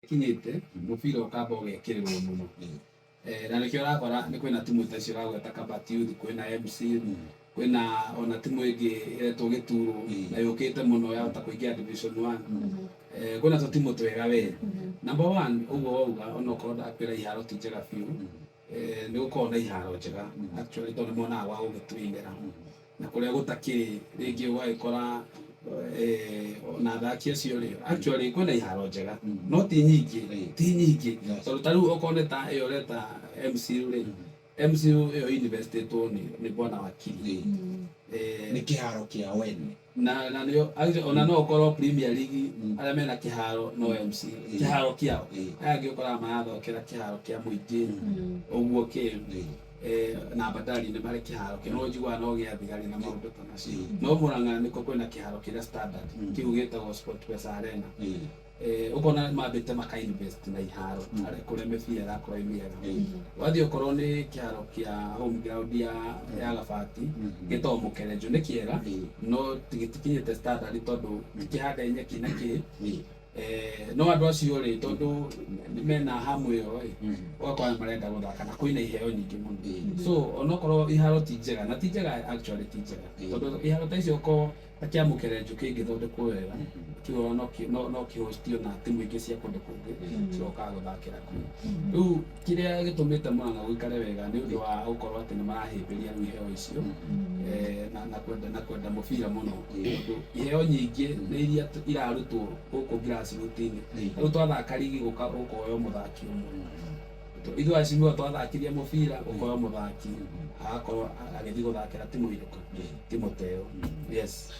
kinyite mubira ukamba ugekirwo muno na nikio rakora ni kwina timu ta cio ragweta Kabati Youth, kwina MC, kwina ona timu ingi iretwo Gituro na yukite muno yahota kuingia Division 1. Kwina to timu twega we number 1 uguo wauga ona ukorwo ndakwira iharo ti njega biu ni gukorwo na iharo njega actually tondu mwana wa ugitwindera na kuria gutakiri ringi ugagikora na athaki acio ri actually kwina iharo njega no ti nyingi tondu tariu ukone ta iyo reta MCU ri MCU iyo investetwo ni bwana wakili ni kiharo kia wene na nio ona no ukorwo Premier League aria mena kiharo no MC kiharo kiao aya ngikora marathokera kiharo kia muingi uguo ki na Bandari ni mari kiharo kino njigwa no gia thigari na maundu ta macio no Murang'a niko kwina kiharo kiria Standard kiu gitagwo SportPesa Arena ukona mabite maka-invest na iharo ari kuria mibira irakorwo imiega wathii ukorwo ni kiharo kia home ground ya Gabati gitagwo Mukerenjo ni kiega no tigitikinyite Standard tondu kihande nyeki na ki no andu acio ri tondu mena hamu iyo ugakora marenda guthaka na kwina iheo nyingi muno so onokorwo iharo ti njega na ti njega actually ti njega tondu iharo ta icio ko akia Mukerenjo kingithondekwo wega kiu no kihostio na timu ingi cia kundu kungi cioka guthakira kuu riu kiria gitumite Murang'a guikare wega ni undu wa gukorwo ati ni marahimbiria iheo icio na kwenda mubira muno tondu iheo nyingi ni iria irarutwo guku grassroots-ini riu twathaka ligi gukoyo muthaki umwe ithu acimwo twathakirie mubira gukoyo muthaki agakorwo agithii guthakira timu iriku timu teo yes